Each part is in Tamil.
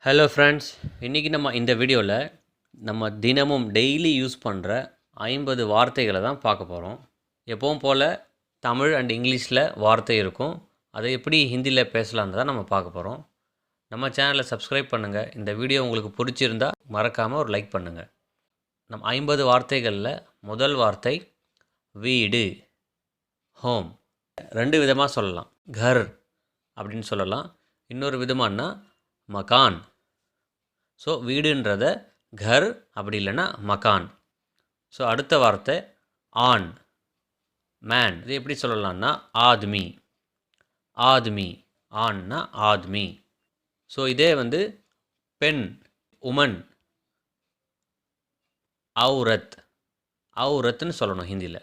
ஹலோ ஃப்ரெண்ட்ஸ், இன்றைக்கி நம்ம இந்த வீடியோவில் நம்ம தினமும் டெய்லி யூஸ் பண்ணுற 50 வார்த்தைகளை தான் பார்க்க போகிறோம். எப்பவும் போல் தமிழ் அண்ட் இங்கிலீஷில் வார்த்தை இருக்கும். அதை எப்படி ஹிந்தியில் பேசலான்னு தான் நம்ம பார்க்க போகிறோம். நம்ம சேனலை சப்ஸ்கிரைப் பண்ணுங்கள். இந்த வீடியோ உங்களுக்கு பிடிச்சிருந்தா மறக்காமல் ஒரு லைக் பண்ணுங்கள். நம்ம 50 வார்த்தைகளில் முதல் வார்த்தை வீடு, ஹோம். ரெண்டு விதமாக சொல்லலாம். கர் அப்படின்னு சொல்லலாம். இன்னொரு விதமானா மகான். ஸோ வீடுன்றத கர், அப்படி இல்லைன்னா மகான். ஸோ அடுத்த வார்த்தை ஆண், மேன். இது எப்படி சொல்லலாம்னா ஆத்மி, ஆத்மி. ஆண்னா ஆத்மி. ஸோ இதே வந்து பெண், உமன், அவுரத், அவுரத்னு சொல்லணும் ஹிந்தியில்.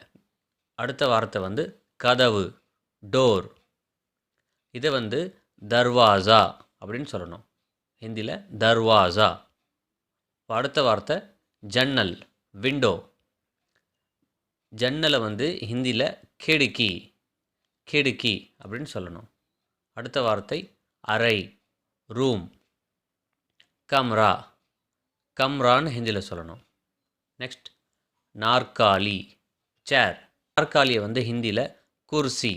அடுத்த வார்த்தை வந்து கதவு, டோர். இதை வந்து தர்வாசா அப்படின்னு சொல்லணும் ஹிந்தியில், தர்வாசா. அடுத்த வார்த்தை ஜன்னல், விண்டோ. ஜன்னலை வந்து ஹிந்தியில் கிடுக்கி, கிடுக்கி அப்படின்னு சொல்லணும். அடுத்த வார்த்தை அறை, ரூம். கம்ரா, கம்ரான்னு ஹிந்தியில் சொல்லணும். நெக்ஸ்ட் நாற்காலி, சேர். நாற்காலியை வந்து ஹிந்தியில் குர்சி,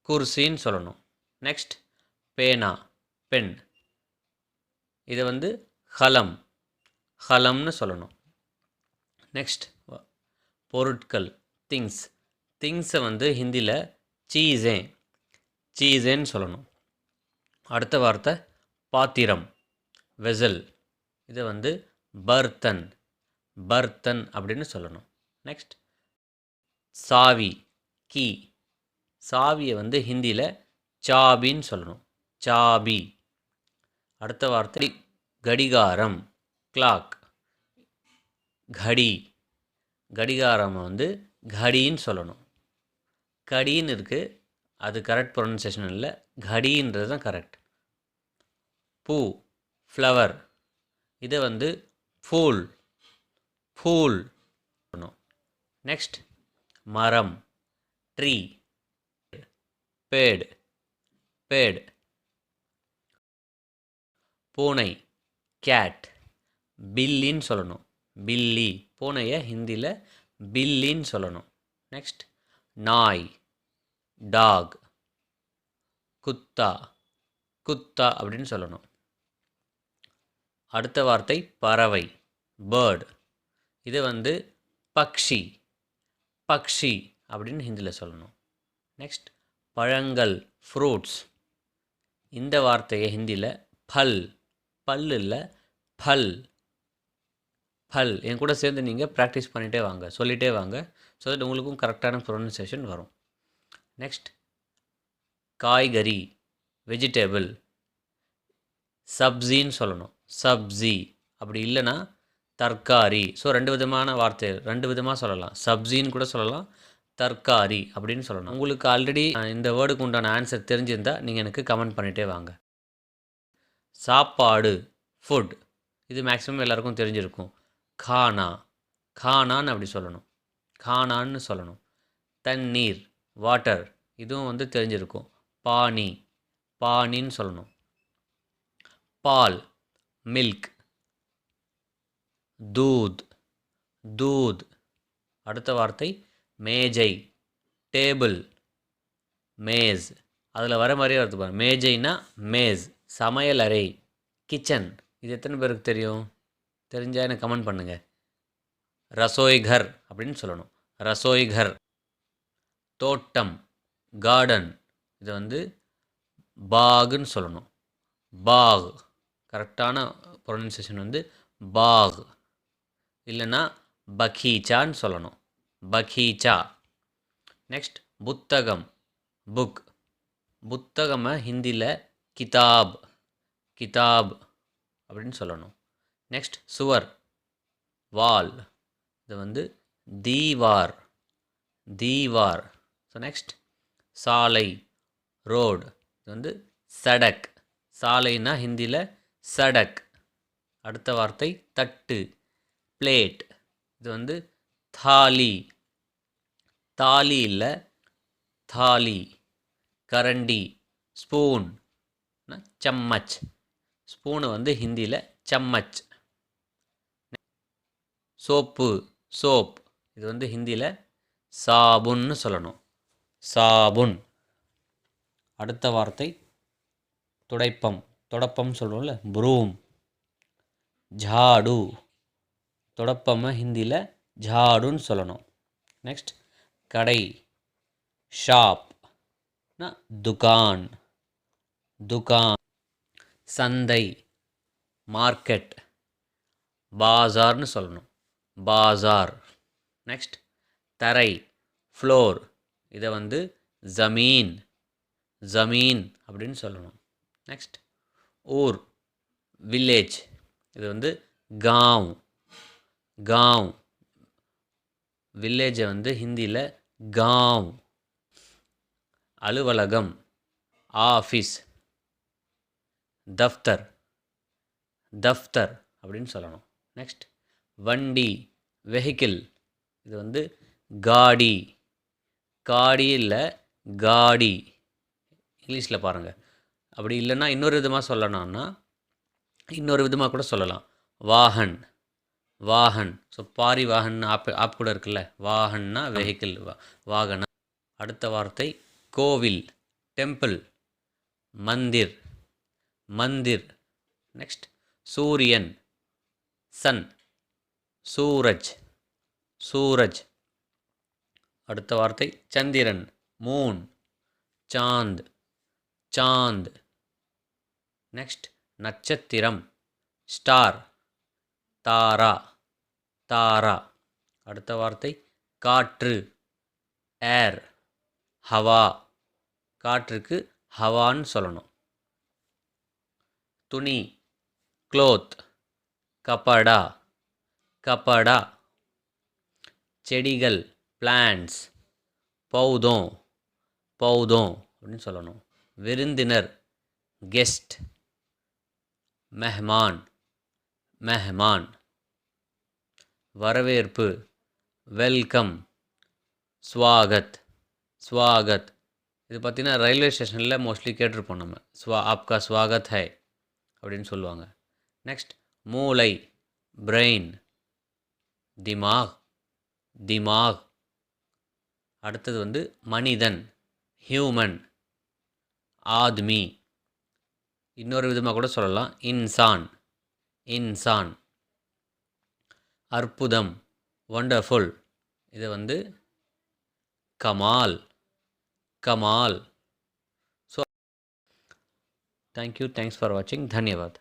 குர்சின்னு சொல்லணும். நெக்ஸ்ட் பேனா, பென். இதை வந்து ஹலம், ஹலம்னு சொல்லணும். நெக்ஸ்ட் பொருட்கள், திங்ஸ். திங்ஸை வந்து ஹிந்தியில் சீஸே, சீஸேன்னு சொல்லணும். அடுத்த வார்த்தை பாத்திரம், வெசல். இதை வந்து பர்த்தன், பர்த்தன் அப்படின்னு சொல்லணும். நெக்ஸ்ட் சாவி, கீ. சாவியை வந்து ஹிந்தியில் சாபின்னு சொல்லணும், சாபி. அடுத்த வார்த்தை கடிகாரம், கிளாக். கடி, கடிகாரம் வந்து கடின்னு சொல்லணும். கடின்னு இருக்குது, அது கரெக்ட் ப்ரொனன்சியேஷன் இல்லை, கடின்றது தான் கரெக்ட். பூ, ஃப்ளவர். இதை வந்து ஃபூல், ஃபூல் சொல்லணும். நெக்ஸ்ட் மரம், ட்ரீ. பேடு, பேடு. பூனை, கேட். பில்லின்னு சொல்லணும், பில்லி. பூனையை ஹிந்தியில் பில்லின்னு சொல்லணும். நெக்ஸ்ட் நாய், டாக். குத்தா, குத்தா அப்படின்னு சொல்லணும். அடுத்த வார்த்தை பறவை, பேர்டு. இது வந்து பக்ஷி, பக்ஷி அப்படின்னு ஹிந்தியில் சொல்லணும். நெக்ஸ்ட் பழங்கள், ஃப்ரூட்ஸ். இந்த வார்த்தையை ஹிந்தியில் பல், பல் இல்லை பல், பல். என் கூட சேர்ந்து நீங்கள் ப்ராக்டிஸ் பண்ணிகிட்டே வாங்க, சொல்லிகிட்டே வாங்க. ஸோ தட் உங்களுக்கும் கரெக்டான ப்ரொனன்சியேஷன் வரும். நெக்ஸ்ட் காய்கறி, வெஜிடேபிள். சப்ஜின்னு சொல்லணும், சப்ஜி. அப்படி இல்லைன்னா தர்காரி. ஸோ ரெண்டு விதமான வார்த்தை, ரெண்டு விதமாக சொல்லலாம். சப்ஜின்னு கூட சொல்லலாம், தர்காரி அப்படின்னு சொல்லணும். உங்களுக்கு ஆல்ரெடி இந்த வேர்டுக்கு உண்டான ஆன்சர் தெரிஞ்சிருந்தால் நீங்கள் எனக்கு கமெண்ட் பண்ணிகிட்டே வாங்க. சாப்பாடு, ஃபுட். இது மேக்ஸிமம் எல்லாருக்கும் தெரிஞ்சிருக்கும். கானா, கானான்னு அப்படி சொல்லணும், கானான்னு சொல்லணும். தண்ணீர், வாட்டர். இதுவும் வந்து தெரிஞ்சிருக்கும். பானி, பானின்னு சொல்லணும். பால், மில்க். தூத், தூத். அடுத்த வார்த்தை மேஜை, டேபிள், மேஸ். அதில் வர மாதிரியே வருது பாருங்க. மேஜைனா மேஸ், சமையல் அறை, கிச்சன். இது எத்தனை பேருக்கு தெரியும்? தெரிஞ்சால் எனக்கு கமெண்ட் பண்ணுங்கள். ரசோய் கர் அப்படின்னு சொல்லணும், ரசோய் கர். தோட்டம், கார்டன். இதை வந்து பாகுன்னு சொல்லணும், பாக். கரெக்டான ப்ரொனன்சியேஷன் வந்து பாக். இல்லைன்னா பகீச்சான்னு சொல்லணும், பகீச்சா. நெக்ஸ்ட் புத்தகம், புக். புத்தகமை ஹிந்தியில் கிதாப், கிதாப் அப்படின்னு சொல்லணும். நெக்ஸ்ட் சுவர், வால். இது வந்து தீவார், தீவார். ஸோ நெக்ஸ்ட் சாலை, ரோடு. இது வந்து சடக். சாலைனா ஹிந்தியில் சடக். அடுத்த வார்த்தை தட்டு, பிளேட். இது வந்து தாலி, தாலி இல்லை தாலி. கரண்டி, ஸ்பூன், சம்மச். ஸ்பூனு வந்து ஹிந்தியில் சம்மச். சோப்பு சோப், இது வந்து ஹிந்தியில் சாபுன்னு சொல்லணும், சாபுன். அடுத்த வார்த்தை துடைப்பம், தொடப்பம் சொல்கிறோம்ல, ப்ரூம். ஜாடு, தொடப்பம்மை ஹிந்தியில் ஜாடுன்னு சொல்லணும். நெக்ஸ்ட் கடை, ஷாப்னா துகான், துகான். சந்தை, மார்க்கெட். பாசார்னு சொல்லணும், பாசார். நெக்ஸ்ட் தரை, ஃப்ளோர், இதை வந்து ஜமீன், ஜமீன் அப்படின்னு சொல்லணும். நெக்ஸ்ட் ஊர், வில்லேஜ், இது வந்து காவ், காவ். வில்லேஜை வந்து ஹிந்தியில் காவ். அலுவலகம், ஆஃபீஸ். தஃப்தர், தஃப்தர் அப்படின்னு சொல்லணும். நெக்ஸ்ட் வண்டி, வெஹிக்கிள், இது வந்து காடி, காடி இல்லை காடி, இங்கிலீஷில் பாருங்கள். அப்படி இல்லைன்னா இன்னொரு விதமாக சொல்லணும்னா இன்னொரு விதமாக கூட சொல்லலாம், வாகன், வாகன். ஸோ பாரி வாகன் ஆப் கூட இருக்குல்ல, வாகன்னா வெஹிக்கிள், வாகனம். அடுத்த வார்த்தை கோவில், டெம்பிள். மந்திர், மந்திர். நெக்ஸ்ட் சூரியன், சன். சூரஜ், சூரஜ். அடுத்த வார்த்தை சந்திரன், மூன். சாந்த், சாந்த். நெக்ஸ்ட் நட்சத்திரம், ஸ்டார். தாரா, தாரா. அடுத்த வார்த்தை காற்று, ஏர். ஹவா, காற்றுக்கு ஹவான்னு சொல்லணும். துணி, க்ளோத். கபடா, கபடா. செடிகள், பிளான்ட்ஸ். பௌதோம், பௌதோம் அப்படின்னு சொல்லணும். விருந்தினர், கெஸ்ட். மெஹ்மான், மெஹ்மான். வரவேற்பு, வெல்கம். ஸ்வாகத், ஸ்வாகத். இது பார்த்திங்கன்னா ரயில்வே ஸ்டேஷனில் மோஸ்ட்லி கேட்டிருப்போம் நம்ம, ஆப்கா ஸ்வாகத் ஹை அப்படின்னு சொல்லுவாங்க. நெக்ஸ்ட் மூளை, பிரெயின். திமாக், திமாக். அடுத்தது வந்து மனிதன், ஹியூமன். ஆத்மி, இன்னொரு விதமாக கூட சொல்லலாம் இன்சான், இன்சான். அற்புதம், வண்டர்ஃபுல், இது வந்து Kamal, Kamal. So thank you, thanks for வாட்சிங், தன்யவாத்.